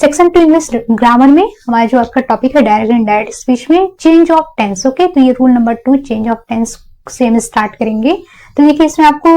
Section 2 English grammar में हमारा जो आपका टॉपिक है डायरेक्ट एंड इनडायरेक्ट स्पीच में चेंज ऑफ टेंस। ओके, तो ये rule number 2 change of tense से हम स्टार्ट करेंगे। तो देखिए इसमें आपको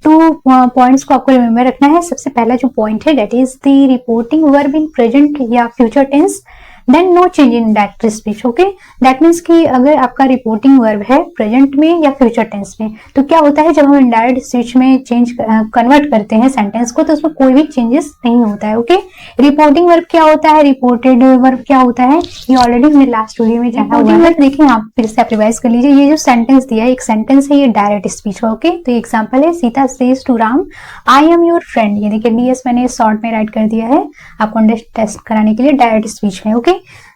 2 पॉइंट्स को आपको रिमेम्बर रखना है। सबसे पहला जो पॉइंट है that is the reporting verb in present या future tense then no change in direct speech. Okay, that means कि अगर आपका रिपोर्टिंग वर्ब है प्रेजेंट में या फ्यूचर टेंस में तो क्या होता है जब हम इनडायरेक्ट स्पीच में चेंज कन्वर्ट करते हैं सेंटेंस को तो उसमें कोई भी चेंजेस नहीं होता है। ओके, रिपोर्टिंग वर्ब क्या होता है, रिपोर्टेड वर्ब क्या होता है, ये ऑलरेडी हमने लास्ट वीडियो में जाना हुआ है। देखिए आप फिर से आप रिवाइज कर लीजिए। ये जो सेंटेंस दिया है एक सेंटेंस है, ये डायरेक्ट स्पीच का। ओके, तो एग्जाम्पल है Sita says to Ram I am your friend. ये देखिए डीएस मैंने शॉर्ट में राइट कर दिया है आपको टेस्ट कराने के लिए डायरेक्ट स्पीच में। ओके,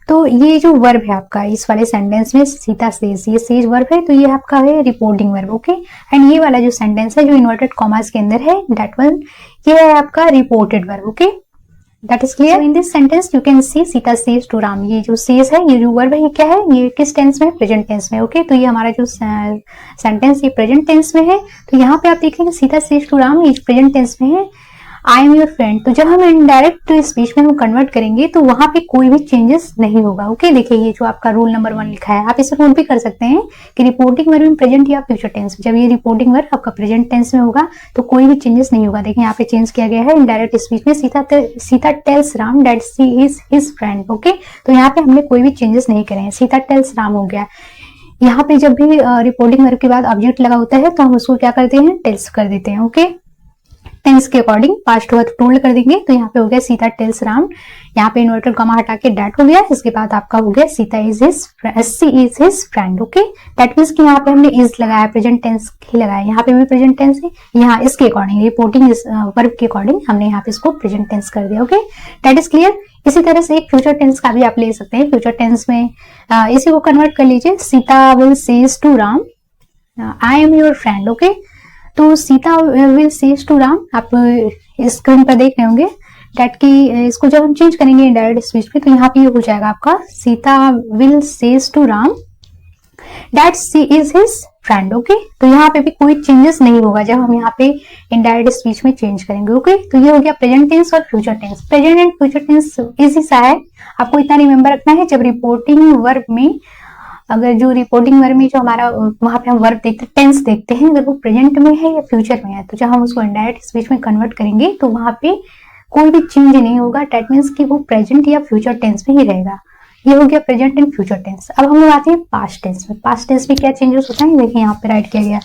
तो ये जो वर्ब है आपका इस वाले सेंटेंस में सीता सेज, ये सेज वर्ब है तो ये आपका है रिपोर्टिंग वर्ब। ओके, एंड ये वाला जो सेंटेंस है जो इन्वर्टेड कॉमास के अंदर है दैट वन ये है आपका reported verb. Okay, that is clear. In this sentence you can see Sita says to Ram. ये जो सेज है ये जो वर्ब है ये क्या है, ये किस टेंस में है, प्रेजेंट टेंस में। ओके, तो ये हमारा जो सेंटेंस ये प्रेजेंट टेंस में है। तो यहाँ पे आप देखेंगे सीता सेज टू राम ये प्रेजेंट टेंस में है, आई एम योर फ्रेंड। तो जब हम इनडायरेक्ट स्पीच में हम कन्वर्ट करेंगे तो वहां पे कोई भी चेंजेस नहीं होगा। ओके, देखिए ये जो आपका रूल नंबर 1 लिखा है आप इसे नोट भी कर सकते हैं कि रिपोर्टिंग वर्ब इन प्रेजेंट या फ्यूचर टेंस। जब ये रिपोर्टिंग वर्ब आपका प्रेजेंट टेंस में होगा तो कोई भी चेंजेस नहीं होगा। देखिए यहाँ पे चेंज किया गया है इनडायरेक्ट स्पीच में Sita tells Ram that she is his friend. Okay, तो यहाँ पे हमने कोई भी चेंजेस नहीं करे हैं, सीता टेल्स राम हो गया। यहाँ पे जब भी रिपोर्टिंग वर्ब के बाद ऑब्जेक्ट लगा होता है तो हम उसको क्या करते हैं, टेल्स कर देते हैं। ओके, टेंस के अकॉर्डिंग पास्ट हुआ तो टोल्ड कर देंगे। तो यहाँ पे हो गया सीता टेल्स राम, यहाँ पे इन्वर्टेड कॉमा हटा के डैट हो गया। इसके बाद आपका हो गया Sita is his she is his friend. Okay, that means कि यहाँ पे हमने इज लगाया, प्रेजेंट टेंस ही लगाया, यहाँ पे भी प्रेजेंट टेंस है, यहाँ इसके अकॉर्डिंग रिपोर्टिंग वर्ब के अकॉर्डिंग हमने यहाँ पे इसको प्रेजेंट टेंस कर दिया। Okay, that is clear. इसी तरह से एक फ्यूचर टेंस का भी आप ले सकते हैं। फ्यूचर टेंस में इसी को कन्वर्ट कर लीजिए, Sita will says to Ram I am your friend. Okay, तो Sita will says to Ram आप स्क्रीन पर देख रहे होंगे डेट की इसको जब हम चेंज करेंगे इनडायरेक्ट स्पीच में तो यहाँ पे हो जाएगा आपका Sita will says to Ram that she is his friend. Okay, तो यहाँ पे भी कोई चेंजेस नहीं होगा जब हम यहाँ पे इनडायरेक्ट स्पीच में चेंज करेंगे। ओके, तो ये हो गया प्रेजेंट टेंस और future tense. Present and future tense easy सा है, आपको इतना रिमेम्बर रखना है। जब रिपोर्टिंग वर्ब में अगर जो रिपोर्टिंग वर्ब में जो हमारा वहां पे हम वर्ब देखते हैं टेंस देखते हैं अगर वो प्रेजेंट में है या फ्यूचर में है तो जब हम उसको इनडायरेक्ट स्पीच में कन्वर्ट करेंगे तो वहां पे कोई भी चेंज नहीं होगा। दैट मीन्स कि वो प्रेजेंट या फ्यूचर टेंस में ही रहेगा। ये हो गया प्रेजेंट एंड फ्यूचर टेंस। अब हम लोग आते हैं पास्ट टेंस में। पास्ट टेंस में क्या चेंजेस होता है देखिए यहाँ पे राइट किया गया,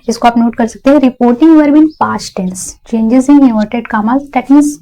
इसको आप नोट कर सकते हैं। Reporting verb in past tense changes in inverted commas that means